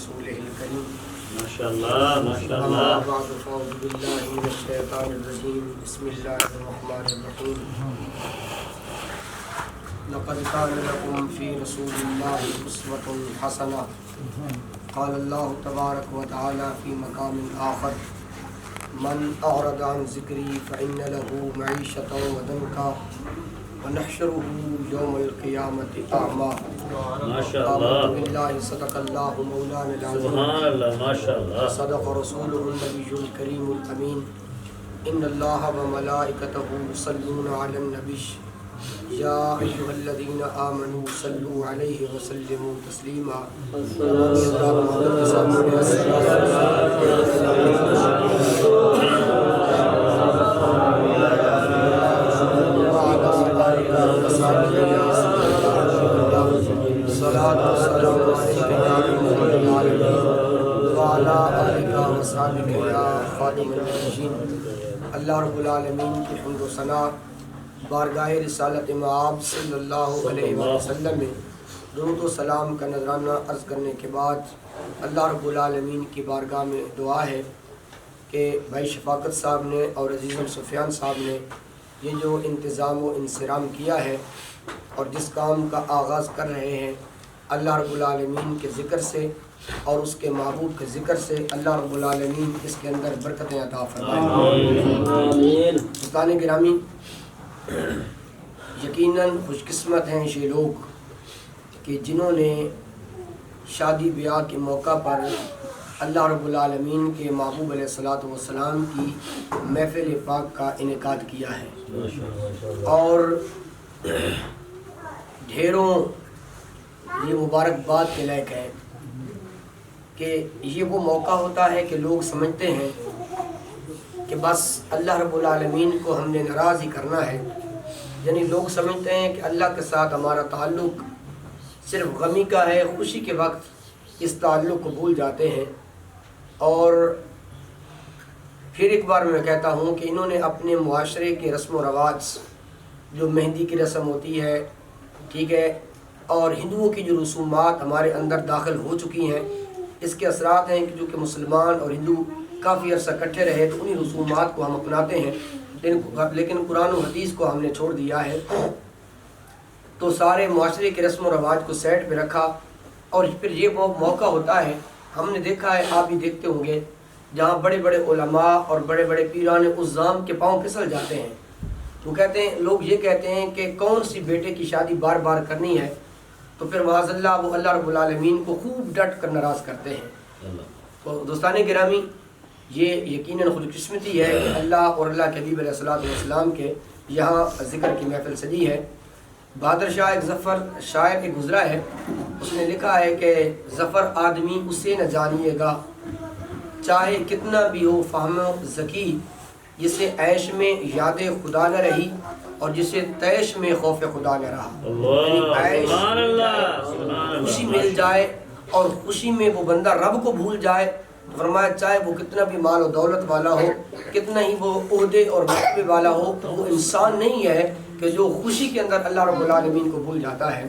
رسوله الكريم ماشاءاللہ ماشاءاللہ. أما بعد فأعوذ بالله من الشيطان الرجيم بسم الله الرحمن الرحيم لقد كان لكم في رسول الله أسوة حسنة قال الله تبارك وتعالى في مقام آخر من أعرض عن ذكري فإن له معيشة وضنكا ونحشره يوم القيامة أعمى. ماشاءاللہ آمنت بالله صدق الله مولانا العظيم سبحان اللہ ماشاءاللہ. صدق رسوله النبي الكريم الأمين إن الله وملائكته يصلون على النبي يا أيها الذين آمنوا صلوا عليه وسلموا تسليما. اللہ رب العالمین کی حمد و ثنا بارگاہ رسالت مآب صلی اللہ علیہ وسلم میں درود و سلام کا نذرانہ عرض کرنے کے بعد اللہ رب العالمین کی بارگاہ میں دعا ہے کہ بھائی شفاقت صاحب نے اور عزیزم سفیان صاحب نے یہ جو انتظام و انصرام کیا ہے اور جس کام کا آغاز کر رہے ہیں اللہ رب العالمین کے ذکر سے اور اس کے محبوب کے ذکر سے اللہ رب العالمین اس کے اندر برکتیں عطا فرمائے. دوستان گرامی، یقیناً خوش قسمت ہیں یہ لوگ کہ جنہوں نے شادی بیاہ کے موقع پر اللہ رب العالمین کے محبوب علیہ الصلوۃ والسلام کی محفل پاک کا انعقاد کیا ہے اور ڈھیروں یہ مبارکباد کے لائق ہے کہ یہ وہ موقع ہوتا ہے کہ لوگ سمجھتے ہیں کہ بس اللہ رب العالمین کو ہم نے ناراض ہی کرنا ہے. یعنی لوگ سمجھتے ہیں کہ اللہ کے ساتھ ہمارا تعلق صرف غمی کا ہے، خوشی کے وقت اس تعلق کو بھول جاتے ہیں. اور پھر ایک بار میں کہتا ہوں کہ انہوں نے اپنے معاشرے کے رسم و رواج، جو مہندی کی رسم ہوتی ہے، ٹھیک ہے، اور ہندوؤں کی جو رسومات ہمارے اندر داخل ہو چکی ہیں، اس کے اثرات ہیں کہ جو کہ مسلمان اور ہندو کافی عرصہ اکٹھے رہے تو انہی رسومات کو ہم اپناتے ہیں، لیکن قرآن و حدیث کو ہم نے چھوڑ دیا ہے. تو سارے معاشرے کے رسم و رواج کو سیٹ پہ رکھا اور پھر یہ وہ موقع ہوتا ہے، ہم نے دیکھا ہے، آپ بھی دیکھتے ہوں گے، جہاں بڑے بڑے علماء اور بڑے بڑے پیران عظام کے پاؤں پھسل جاتے ہیں. وہ کہتے ہیں، لوگ یہ کہتے ہیں کہ کون سی بیٹے کی شادی بار بار کرنی ہے، تو پھر معاذ اللہ وہ اللہ رب العالمین کو خوب ڈٹ کر ناراض کرتے ہیں. تو دوستان گرامی، یہ یقیناً خوش قسمتی ہے کہ اللہ اور اللہ کے حبیب علیہ الصلوۃ والسلام کے یہاں ذکر کی محفل سجی ہے. بہادر شاہ ایک ظفر شاعر ایک گزرا ہے، اس نے لکھا ہے کہ ظفر آدمی اسے نہ جانیے گا چاہے کتنا بھی ہو فہم و ذکی، جسے عیش میں یاد خدا نہ رہی اور جسے تیش میں خوف خدا نہ رہا. خوشی مل جائے اور خوشی میں وہ بندہ رب کو بھول جائے، فرمایا چاہے وہ کتنا بھی مال و دولت والا ہو، کتنا ہی وہ عہدے اور مرتبے والا ہو، وہ انسان نہیں ہے کہ جو خوشی کے اندر اللہ رب العالمین کو بھول جاتا ہے.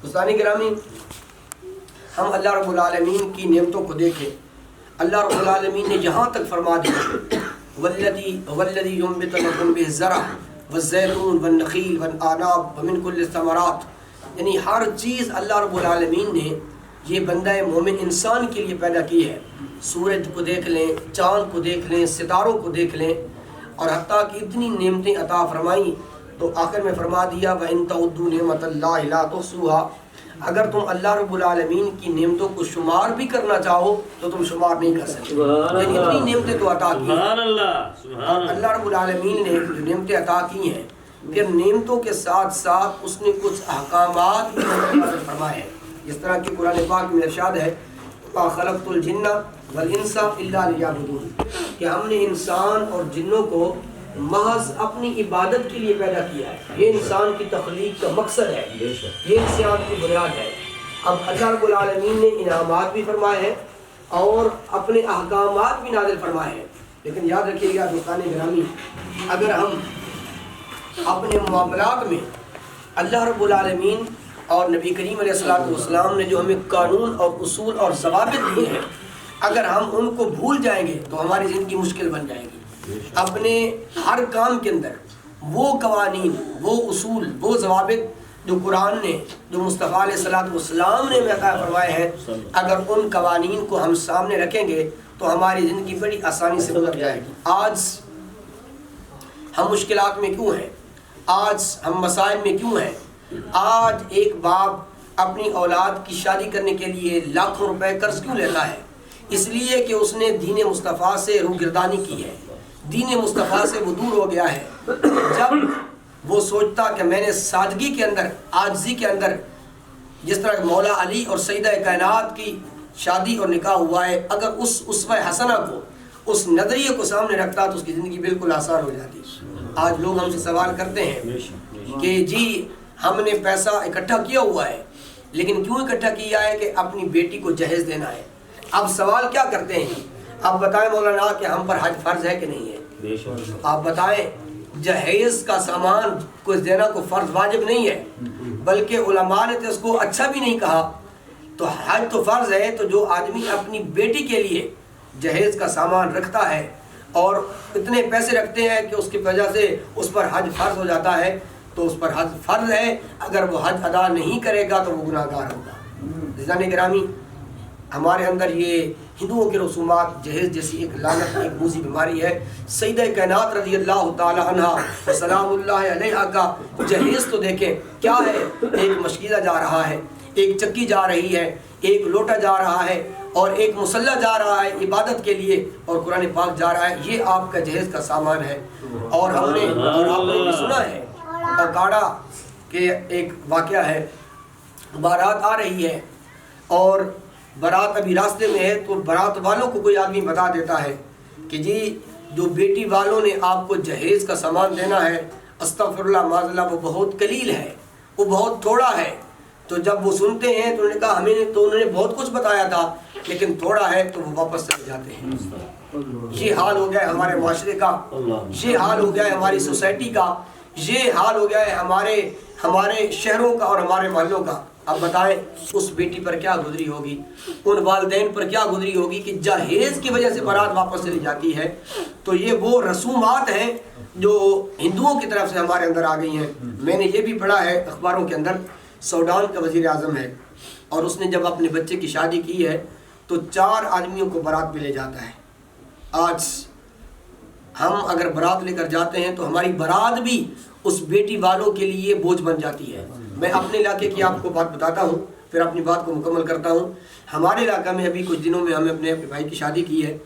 دوستان گرامی، ہم اللہ رب العالمین کی نعمتوں کو دیکھیں. اللہ رب العالمین نے یہاں تک فرما دیا والذی ینبت لکم به الزرع والزیتون والنخیل والعناب ومن کل الثمرات، یعنی ہر چیز اللہ رب العالمین نے یہ بندہ مومن انسان کے لیے پیدا کی ہے. سورج کو دیکھ لیں، چاند کو دیکھ لیں، ستاروں کو دیکھ لیں، اور حتیٰ کہ اتنی نعمتیں عطا فرمائیں تو آخر میں فرما دیا وَإِن تَعُدُّوا نِعْمَتَ اللَّهِ لَا تُحْصُوهَا، اگر تم اللہ رب العالمین کی نعمتوں کو شمار بھی کرنا چاہو تو تم شمار نہیں کر سکتے. یعنی اتنی نعمتیں تو عطا کی ہیں، اور اللہ رب العالمین نے جو نعمتیں عطا کی ہیں، پھر نعمتوں کے ساتھ ساتھ اس نے کچھ احکامات بھی فرمائے ہیں. جس طرح کہ قرآن پاک میں ارشاد ہے مَا خَلَقْتُ الْجِنَّ وَالْإِنسَ إِلَّا لِيَعْبُدُونِ، کہ ہم نے انسان اور جنوں کو محض اپنی عبادت کے لیے پیدا کیا ہے. یہ انسان کی تخلیق کا مقصد ہے، یہ انسان کی بنیاد ہے. اب اللہ رب العالمین نے انعامات بھی فرمائے ہیں اور اپنے احکامات بھی نازل فرمائے ہیں. لیکن یاد رکھیے گا دوستان گرامی، اگر ہم اپنے معاملات میں اللہ رب العالمین اور نبی کریم علیہ السلام نے جو ہمیں قانون اور اصول اور ضوابط دیے ہیں، اگر ہم ان کو بھول جائیں گے تو ہماری زندگی مشکل بن جائے گی۔ اپنے ہر کام کے اندر وہ قوانین، وہ اصول، وہ ضوابط جو قرآن نے، جو مصطفیٰ علیہ السلام نے عطا فرمائے ہیں، اگر ان قوانین کو ہم سامنے رکھیں گے تو ہماری زندگی بڑی آسانی سے گزر جائے گی۔ آج ہم مشکلات میں کیوں ہیں؟ آج ہم مسائل میں کیوں ہیں؟ آج ایک باپ اپنی اولاد کی شادی کرنے کے لیے لاکھوں روپے قرض کیوں لیتا ہے؟ اس لیے کہ اس نے دین مصطفیٰ سے روگردانی کی ہے، دین مصطفیٰ سے وہ دور ہو گیا ہے۔ جب وہ سوچتا کہ میں نے سادگی کے اندر، عاجزی کے اندر، جس طرح مولا علی اور سیدہ کائنات کی شادی اور نکاح ہوا ہے، اگر اس اسوہ حسنہ کو، اس نظریے کو سامنے رکھتا تو اس کی زندگی بالکل آسان ہو جاتی۔ آج لوگ ہم سے سوال کرتے ہیں کہ جی ہم نے پیسہ اکٹھا کیا ہوا ہے، لیکن کیوں اکٹھا کیا ہے؟ کہ اپنی بیٹی کو جہیز دینا ہے۔ اب سوال کیا کرتے ہیں؟ اب بتائیں مولانا کہ ہم پر حج فرض ہے کہ نہیں ہے؟ آپ بتائیں، جہیز کا سامان کو دینا کو فرض واجب نہیں ہے، بلکہ علماء نے تو اس کو اچھا بھی نہیں کہا۔ تو حج تو فرض ہے، تو جو آدمی اپنی بیٹی کے لیے جہیز کا سامان رکھتا ہے اور اتنے پیسے رکھتے ہیں کہ اس کی وجہ سے اس پر حج فرض ہو جاتا ہے، تو اس پر حج فرض ہے۔ اگر وہ حج ادا نہیں کرے گا تو وہ گناہ گار ہوگا۔ عزیزان گرامی، ہمارے اندر یہ ہندوؤں کے رسومات، جہیز جیسی ایک لعنت، ایک موذی بیماری ہے۔ سیدہ کائنات رضی اللہ تعالی عنہ سلام اللہ علیہا کا جہیز تو دیکھیں کیا ہے، ایک مشکیزہ جا رہا ہے، ایک چکی جا رہی ہے، ایک لوٹا جا رہا ہے، اور ایک مصلی جا رہا ہے عبادت کے لیے، اور قرآن پاک جا رہا ہے۔ یہ آپ کا جہیز کا سامان ہے۔ اور ہم نے اور آپ نے بھی سنا ہے اکاڑا کہ ایک واقعہ ہے، بارات آ رہی ہے اور بارات ابھی راستے میں ہے، تو بارات والوں کو کوئی آدمی بتا دیتا ہے کہ جی جو بیٹی والوں نے آپ کو جہیز کا سامان دینا ہے، استغفر اللہ معاذ اللہ، وہ بہت قلیل ہے، وہ بہت تھوڑا ہے۔ تو جب وہ سنتے ہیں تو انہوں نے کہا ہمیں تو انہوں نے بہت کچھ بتایا تھا لیکن تھوڑا ہے، تو وہ واپس چلے جاتے ہیں۔ یہ حال ہو گیا ہے ہمارے معاشرے کا، یہ حال ہو گیا ہے ہماری سوسائٹی کا، یہ حال ہو گیا ہے ہمارے شہروں کا اور ہمارے محلوں کا۔ اب بتائیں اس بیٹی پر کیا گزری ہوگی، ان والدین پر کیا گزری ہوگی کہ جہیز کی وجہ سے بارات واپس چلی جاتی ہے۔ تو یہ وہ رسومات ہیں جو ہندوؤں کی طرف سے ہمارے اندر آ گئی ہیں۔ میں نے یہ بھی پڑھا ہے اخباروں کے اندر، سوڈان کا وزیر اعظم ہے اور اس نے جب اپنے بچے کی شادی کی ہے تو 4 آدمیوں کو بارات میں لے جاتا ہے۔ آج ہم اگر بارات لے کر جاتے ہیں تو ہماری بارات بھی اس بیٹی والوں کے لیے بوجھ بن جاتی ہے۔ میں اپنے علاقے کی آپ کو بات بتاتا ہوں، پھر اپنی بات کو مکمل کرتا ہوں۔ ہمارے علاقہ میں ابھی کچھ دنوں میں ہمیں اپنے بھائی کی شادی کی ہے،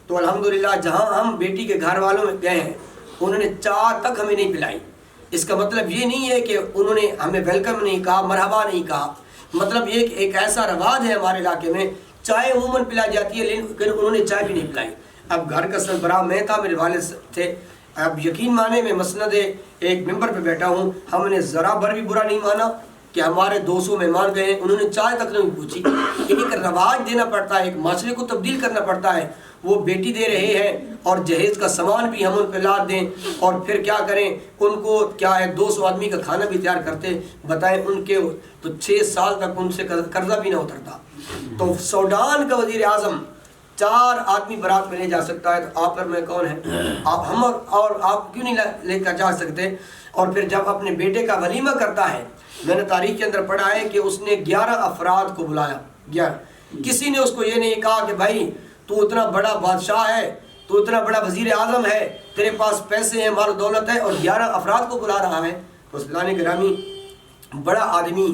تو الحمدللہ جہاں ہم بیٹی کے گھر والوں میں گئے ہیں انہوں نے چائے تک ہمیں نہیں پلائی۔ اس کا مطلب یہ نہیں ہے کہ انہوں نے ہمیں ویلکم نہیں کہا، مرحبا نہیں کہا، مطلب یہ کہ ایک ایسا رواج ہے ہمارے علاقے میں، چائے عموماً پلائی جاتی ہے لیکن انہوں نے چائے بھی نہیں پلائی۔ اب گھر کا سربراہ میں تھا، میرے والد تھے، اب یقین مانے میں مسند ایک ممبر پہ بیٹھا ہوں، ہم نے ذرا بھر بھی برا نہیں مانا کہ ہمارے 200 مہمان گئے ہیں، انہوں نے چائے تک نہیں پوچھی۔ ایک رواج دینا پڑتا ہے، ایک معاشرے کو تبدیل کرنا پڑتا ہے۔ وہ بیٹی دے رہے ہیں اور جہیز کا سامان بھی ہم ان پہ لاد دیں، اور پھر کیا کریں، ان کو کیا ہے 200 آدمی کا کھانا بھی تیار کرتے، بتائیں ان کے تو 6 سال تک ان سے قرضہ بھی نہ اترتا۔ تو سوڈان کا وزیر اعظم 4 آدمی بارات میں لے جا سکتا ہے، تو آپ پر میں کون ہے؟ ہم اور آپ کیوں نہیں لے کر جا سکتے؟ اور پھر جب اپنے بیٹے کا ولیمہ کرتا ہے، میں نے تاریخ کے اندر پڑھا ہے کہ اس نے 11 افراد کو بلایا، 11۔ کسی نے اس کو یہ نہیں کہا کہ بھائی تو اتنا بڑا بادشاہ ہے، تو اتنا بڑا وزیر اعظم ہے، تیرے پاس پیسے ہیں، مال و دولت ہے، اور 11 افراد کو بلا رہا ہے۔ تو اسلامی گرامی، بڑا آدمی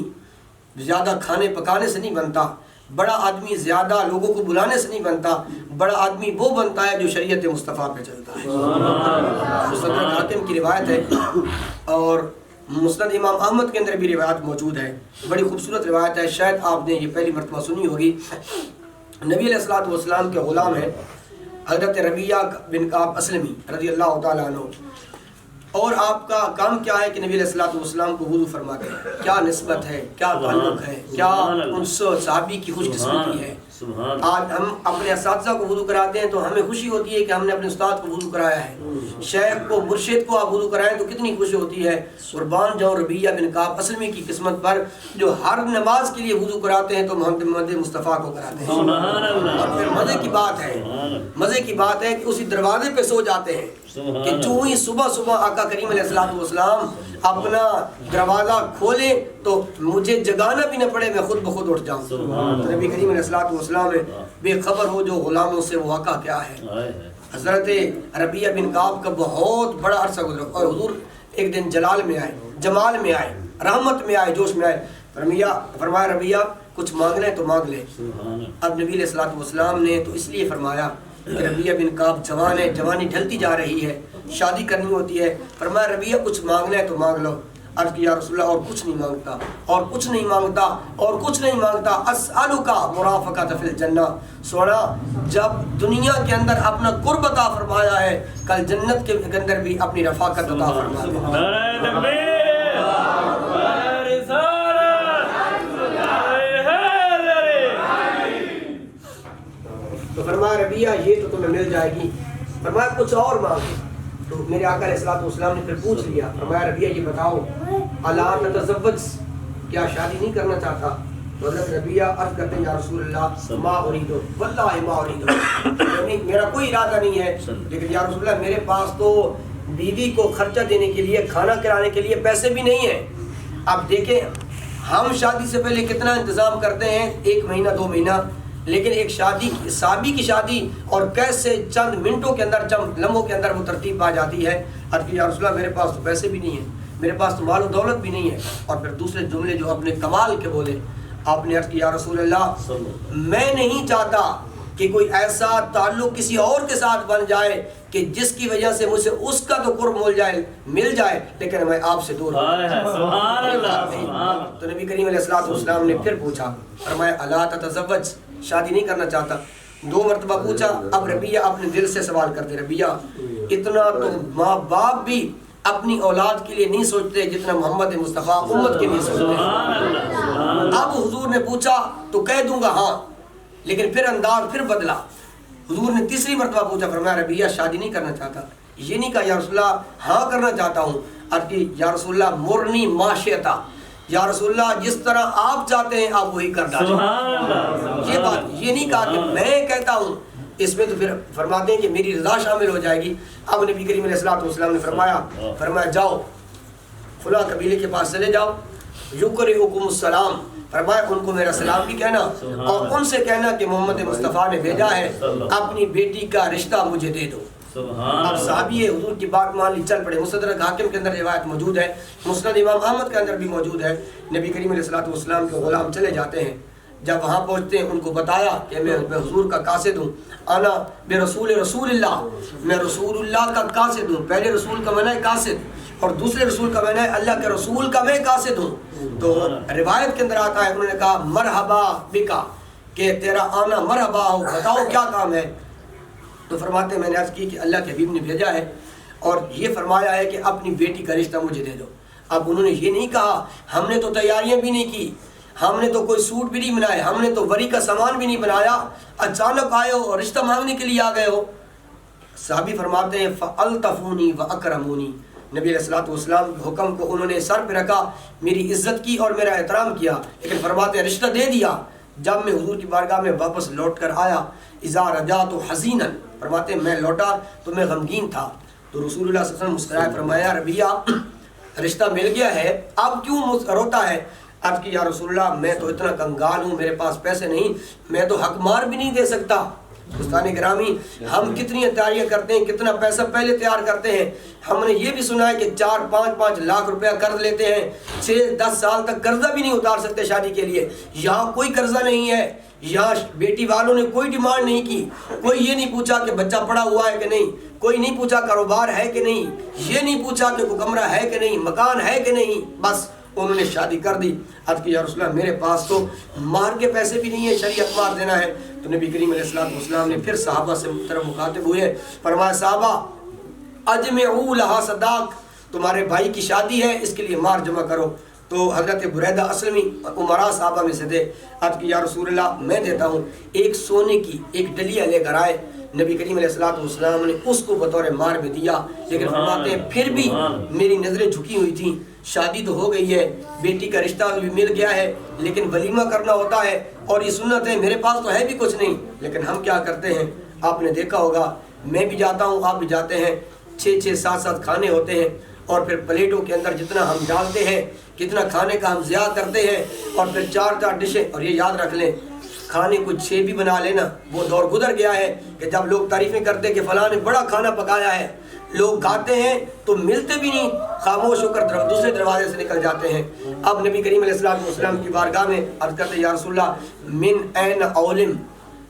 زیادہ کھانے پکانے سے نہیں بنتا، بڑا آدمی زیادہ لوگوں کو بلانے سے نہیں بنتا، بڑا آدمی وہ بنتا ہے جو شریعت مصطفیٰ پہ چلتا ہے۔ مستدرک حاکم کی روایت ہے اور مسند امام احمد کے اندر بھی روایت موجود ہے، بڑی خوبصورت روایت ہے، شاید آپ نے یہ پہلی مرتبہ سنی ہوگی۔ نبی علیہ السلام کے غلام ہیں حضرت ربیعہ بن کعب اسلمی رضی اللہ تعالیٰ عنہ، اور آپ کا کام کیا ہے کہ نبی علیہ السلام کو وضو فرماتے ہیں۔ کیا نسبت ہے، کیا تعلق ہے، کیا ان صحابی کی خوش قسمتی ہے۔ سبحان آج ہم اپنے اساتذہ کو وضو کراتے ہیں تو ہمیں خوشی ہوتی ہے کہ ہم نے اپنے استاد کو وضو کرایا ہے، شیخ کو مرشد کو آپ وضو کرائیں تو کتنی خوشی ہوتی ہے۔ قربان جاؤں ربیہ بن کعب اسلمی کی قسمت پر جو ہر نماز کے لیے وضو کراتے ہیں تو محمد مصطفیٰ کو کراتے ہیں۔ سبحان اللہ۔ اور پھر مزے کی بات ہے، مزے کی بات ہے کہ اسی دروازے پہ سو جاتے ہیں کہ جو ہی صبح صبح آقا کریم علیہ الصلوۃ والسلام اپنا دروازہ کھولے تو مجھے جگانا بھی نہ پڑے، میں خود بخود اٹھ جاؤں۔ تو نبی کریم علیہ الصلوۃ والسلام بے خبر ہو جو غلاموں سے وہ واقعہ کیا ہے۔ حضرت ربیہ بن کعب کا بہت بڑا عرصہ گزرا اور حضور ایک دن جلال میں آئے، جمال میں آئے، رحمت میں آئے، جوش میں آئے۔ فرمایا ربیہ کچھ مانگنا ہے تو مانگ لے۔ اب نبی علیہ الصلوۃ والسلام نے تو اس لیے فرمایا کہ ربیہ بن کعب جوان ہے، جوانی ڈھلتی جا رہی ہے، شادی کرنی ہوتی ہے، فرمایا ربیہ کچھ مانگنا ہے تو مانگ لو۔ عرض کیا رسول اللہ اور کچھ نہیں مانگتا، اور کچھ نہیں مانگتا، اور کچھ نہیں مانگتا، اسألک مرافقۃ فی الجنہ۔ سونا جب دنیا کے اندر اپنا قرب عطا فرمایا ہے، کل جنت کے اندر بھی اپنی رفاقت عطا فرما دے۔ نعرہ تکبیر، نعرہ رسالت، نعرہ حیدری۔ تو فرمایا ربیہ یہ تو تمہیں مل جائے گی، فرمایا کچھ اور مانگو۔ تو میرے آقا علیہ الصلوۃ والسلام نے پھر پوچھ لیا، فرمایا ربیہ یہ بتاؤ الا تتزوج، کیا شادی نہیں کرنا چاہتا؟ تو حضرت ربیہ عرض کرتے ہیں یا رسول اللہ ما اريد واللہ ما اريد، یعنی میرا کوئی ارادہ نہیں ہے، لیکن یا رسول اللہ میرے پاس تو بیوی کو خرچہ دینے کے لیے، کھانا کھلانے کے لیے پیسے بھی نہیں ہیں۔ اب دیکھیں ہم شادی سے پہلے کتنا انتظام کرتے ہیں، 1 مہینہ 2 مہینہ، لیکن ایک شادی صحابی کی شادی اور کیسے چند منٹوں کے اندر، چند لمحوں کے اندر وہ ترتیب پا جاتی ہے۔ عرض کیا یا رسول اللہ میرے پاس تو پیسے بھی نہیں ہیں، میرے پاس تو مال و دولت بھی نہیں ہے۔ اور پھر دوسرے جملے جو اپنے کمال کے بولے، آپ نے عرض کیا یا رسول اللہ میں نہیں چاہتا کہ کوئی ایسا تعلق کسی اور کے ساتھ بن جائے کہ جس کی وجہ سے مجھ سے اس کا تو قرب مل جائے لیکن میں آپ سے دور ہوں۔ سبحان اللہ۔ تو نبی کریم علیہ الصلوۃ والسلام نے پھر پوچھا، فرمایا الا تتزوج، شادی نہیں کرنا چاہتا؟ 2 مرتبہ پوچھا۔ اب ربیہ اپنے دل سے سوال کرتے، ربیہ اتنا تو ماں باپ بھی اپنی اولاد کے لیے نہیں سوچتے جتنا محمد مصطفیٰ امت کے لیے سوچتے ہیں۔ اب حضور نے پوچھا تو کہہ دوں گا ہاں، لیکن پھر انداز پھر بدلا۔ حضور نے تیسری مرتبہ پوچھا، فرمایا ربیہ شادی نہیں کرنا چاہتا؟ یہ نہیں کہا یا رسول اللہ ہاں کرنا چاہتا ہوں، عرض کی یا رسول اللہ مرنی ما شئت، یا رسول اللہ جس طرح آپ چاہتے ہیں آپ وہی کر ڈالیں۔ یہ بات یہ نہیں کہا کہ میں کہتا ہوں، اس میں تو پھر فرماتے ہیں کہ میری رضا شامل ہو جائے گی۔ اب نبی کریم علیہ الصلوۃ والسلام نے فرمایا جاؤ فلاں قبیلے کے پاس چلے جاؤ، یقرئکم السلام، فرمایا ان کو میرا سلام بھی کہنا اور ان سے کہنا کہ محمد مصطفیٰ نے بھیجا ہے، اپنی بیٹی کا رشتہ مجھے دے دو۔ اب صحابی حضور کی بات مان لی، چل پڑے۔ مستدرک حاکم کے اندر روایت موجود ہے، مسند امام احمد کے اندر بھی موجود ہے، نبی کریم علیہ الصلوۃ والسلام کے غلام چلے جاتے ہیں، جب وہاں پہنچتے ہیں ان کو بتایا کہ میں حضور کا قاصد ہوں، انا برسول رسول اللہ، میں رسول اللہ کا قاصد ہوں۔ پہلے رسول کا معنی ہے قاصد اور دوسرے رسول کا معنی ہے اللہ کے رسول کا میں قاصد ہوں۔ تو روایت کے اندر آتا ہے انہوں نے کہا مرحبا بکا، کہ تیرا آنا مرحبا ہو، بتاؤ کیا کام ہے؟ تو فرماتے ہیں میں نے عرض کی کہ اللہ کے حبیب نے بھیجا ہے اور یہ فرمایا ہے کہ اپنی بیٹی کا رشتہ مجھے دے دو۔ اب انہوں نے یہ نہیں کہا ہم نے تو تیاریاں بھی نہیں کی، ہم نے تو کوئی سوٹ بھی نہیں بنائے، ہم نے تو وری کا سامان بھی نہیں بنایا، اچانک آئے ہو اور رشتہ مانگنے کے لیے آ گئے ہو۔ صحابی فرماتے ہیں فَأَلْتَفُونِي وَأَكْرَمُونِي، نبی علیہ الصلوۃ والسلام کے حکم کو انہوں نے سر پہ رکھا، میری عزت کی اور میرا احترام کیا، لیکن فرماتے ہیں رشتہ دے دیا۔ جب میں حضور کی بارگاہ میں واپس لوٹ کر آیا، اذا رجعت حزینا، فرماتے ہیں میں لوٹا تو میں غمگین تھا، تو رسول اللہ صلی اللہ علیہ وسلم مسکرائے، فرمایا ربیہ رشتہ مل گیا ہے اب کیوں روتا ہے؟ عرض کی یا رسول اللہ میں تو اتنا کنگال ہوں، میرے پاس پیسے نہیں، میں تو حق مار بھی نہیں دے سکتا۔ دوستان گرامی ہم کتنی تیاریاں کرتے ہیں، کتنا پیسہ پہلے تیار کرتے ہیں۔ ہم نے یہ بھی سنا ہے کہ 4-5 لاکھ روپیہ قرض لیتے ہیں، 6-10 سال تک قرضہ بھی نہیں اتار سکتے شادی کے لیے۔ یہاں کوئی قرضہ نہیں ہے، یہاں بیٹی والوں نے کوئی ڈیمانڈ نہیں کی، کوئی یہ نہیں پوچھا کہ بچہ پڑا ہوا ہے کہ نہیں، کوئی نہیں پوچھا کاروبار ہے کہ نہیں، یہ نہیں پوچھا کہ کوئی کمرہ ہے کہ نہیں، مکان ہے کہ نہیں، بس انہوں نے شادی کر دی۔ عرض کی یا رسول اللہ میرے پاس تو مہر کے پیسے بھی نہیں ہے، شریعت مہر دینا ہے۔ تو نبی کریم علیہ الصلوۃ والسلام نے پھر صحابہ سے طرف مخاطب ہوئے، فرمایا صحابہ اجمعوا لها صداق، تمہارے بھائی کی شادی ہے اس کے لیے مہر جمع کرو۔ تو تو حضرت بریدہ اسلمی عمرا صحابہ میں سے تھے، عرض کی یا رسول اللہ میں دیتا ہوں، ایک سونے کی ایک ڈلیا لے کر آئے، نبی کریم علیہ السلام نے اس کو بطور مار میں دیا، لیکن فرماتے ہیں پھر بھی میری نظریں جھکی ہوئی تھیں، شادی تو ہو گئی ہے، بیٹی کا رشتہ بھی مل گیا ہے، لیکن ولیمہ کرنا ہوتا ہے اور یہ سنت ہے، میرے پاس تو ہے بھی کچھ نہیں، لیکن ہم کیا کرتے ہیں، آپ نے دیکھا ہوگا، میں بھی جاتا ہوں، آپ بھی جاتے ہیں، 6 7 کھانے ہوتے ہیں، اور پھر پلیٹوں کے اندر جتنا ہم ڈالتے ہیں، کتنا کھانے کا ہم ضیاع کرتے ہیں، اور پھر 4 ڈشیں، اور یہ یاد رکھ لیں کھانے کو 6 بھی بنا لینا، وہ دور گزر گیا ہے کہ جب لوگ تعریفیں کرتے کہ فلاں نے بڑا کھانا پکایا ہے، لوگ کھاتے ہیں تو ملتے بھی نہیں، خاموش ہو کر دوسرے دروازے سے نکل جاتے ہیں۔ اب نبی کریم علیہ السلام کی بارگاہ میں عرض کرتے یا رسول اللہ من این اولم،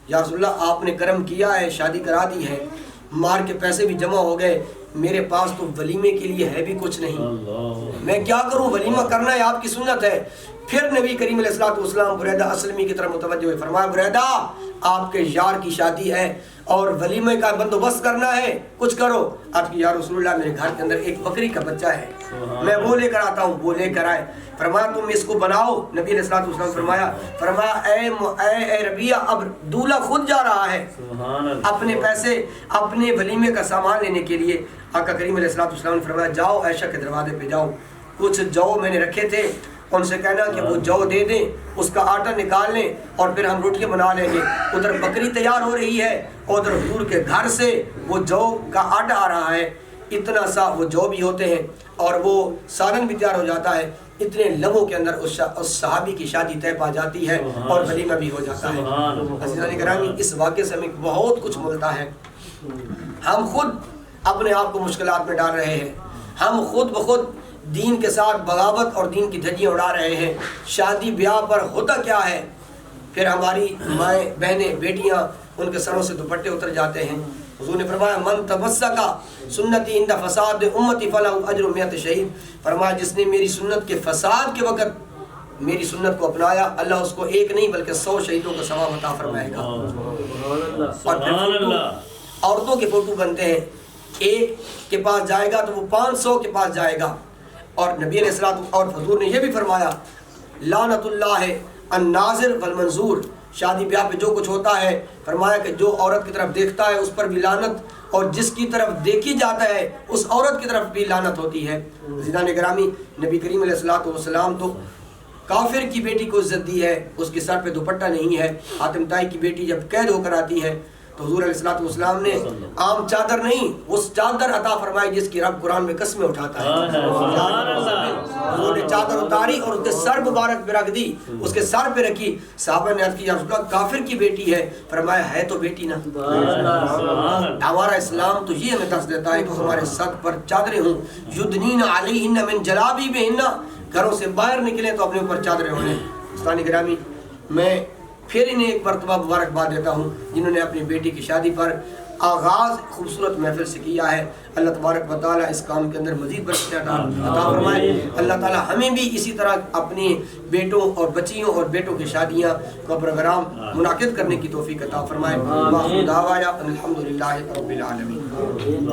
یا رسول اللہ آپ نے کرم کیا ہے، شادی کرا دی ہے، مار کے پیسے بھی جمع ہو گئے، میرے پاس تو ولیمے کے لیے ہے بھی کچھ نہیں، میں کیا کروں، ولیمہ کرنا ہے آپ کی سنت ہے۔ پھر نبی کریم علیہ السلام بریدہ اسلمی کی طرف متوجہ ہوئے، فرمایا بریدہ آپ کے یار کی شادی ہے اور ولیمے کا بندوبست کرنا ہے، کچھ کرو۔ عرض کی یا رسول اللہ میرے گھر کے اندر ایک بکری کا بچہ ہے، میں وہ لے کر آتا ہوں، وہ لے کر آئے، فرمایا تم اس کو بناؤ۔ نبی علیہ السلام فرمایا اے ربیہ اب دولہا خود جا رہا ہے اپنے پیسے اپنے ولیمے کا سامان لینے کے لیے۔ آقا کریم علیہ السلام نے فرمایا جاؤ عائشہ کے دروازے پہ جاؤ، کچھ جو میں نے رکھے تھے ان سے کہنا کہ وہ جو دے دیں، اس کا آٹا نکال لیں اور پھر ہم روٹیاں بنا لیں گے۔ ادھر بکری تیار ہو رہی ہے اور ادھر حضور کے گھر سے وہ جو کا آٹا آ رہا ہے، اتنا سا وہ جو بھی ہوتے ہیں اور وہ سالن بھی تیار ہو جاتا ہے، اتنے لمحوں کے اندر اس صحابی کی شادی طے پا جاتی ہے اور ولیمہ بھی ہو جاتا ہے۔ عزیزان گرامی اس واقعے سے ہمیں بہت کچھ ملتا ہے۔ ہم خود اپنے آپ کو مشکلات میں ڈال رہے ہیں، ہم خود بخود دین کے ساتھ بغاوت اور دین کی دھجیاں اڑا رہے ہیں۔ شادی بیاہ پر ہوتا کیا ہے، پھر ہماری مائیں بہنیں بیٹیاں ان کے سروں سے دوپٹے اتر جاتے ہیں۔ حضور نے فرمایا من تمسکا سنتی عند فساد امتی فلہ اجر 100 شہید، فرمایا جس نے میری سنت کے فساد کے وقت میری سنت کو اپنایا، اللہ اس کو ایک نہیں بلکہ 100 شہیدوں کا ثواب عطا فرمائے گا۔ اور پھر عورتوں کے فوٹو بنتے ہیں، ایک کے پاس جائے گا تو وہ 500 کے پاس جائے گا، اور نبی علیہ السلام اور حضور نے یہ بھی فرمایا لعنت اللہ الناظر والمنظور، شادی بیاہ پہ جو کچھ ہوتا ہے فرمایا کہ جو عورت کی طرف دیکھتا ہے اس پر بھی لعنت، اور جس کی طرف دیکھی جاتا ہے اس عورت کی طرف بھی لعنت ہوتی ہے۔ عزیزان گرامی نبی کریم علیہ السلام تو کافر کی بیٹی کو عزت دی ہے، اس کے سر پہ دوپٹہ نہیں ہے۔ حاتم طائی کی بیٹی جب قید ہو کر آتی ہے تو حضور علیہ السلام نے عام چادر نہیں، اس چادر عطا فرمائی جس کی رب قرآن میں قسمیں اٹھاتا ہے۔ حضور نے چادر اتاری اور اس کے سر مبارک پہ رکھ دی، اس کے سر پہ رکھی۔ صحابہ نے عرض کی یا رسول اللہ کافر کی بیٹی ہے، فرمایا ہے تو بیٹی نا۔ ہمارا اسلام تو یہ ہمیں درس دیتا ہے کہ ہمارے سر پر چادریں ہوں، یدنین علیہن من جلابیبہن، گھروں سے باہر نکلیں تو اپنے اوپر چادریں ہوں۔ دوستان گرامی میں پھر انہیں ایک مرتبہ مبارکباد دیتا ہوں جنہوں نے اپنی بیٹی کی شادی پر آغاز خوبصورت محفل سے کیا ہے۔ اللہ تبارک و تعالیٰ اس کام کے اندر مزید برکتیں عطا فرمائے۔ اللہ تعالیٰ ہمیں بھی اسی طرح اپنے بیٹوں اور بچیوں اور بیٹوں کی شادیاں کا پروگرام منعقد کرنے کی توفیق عطا فرمائے۔ وآخر دعوانا ان الحمد للہ رب العالمین۔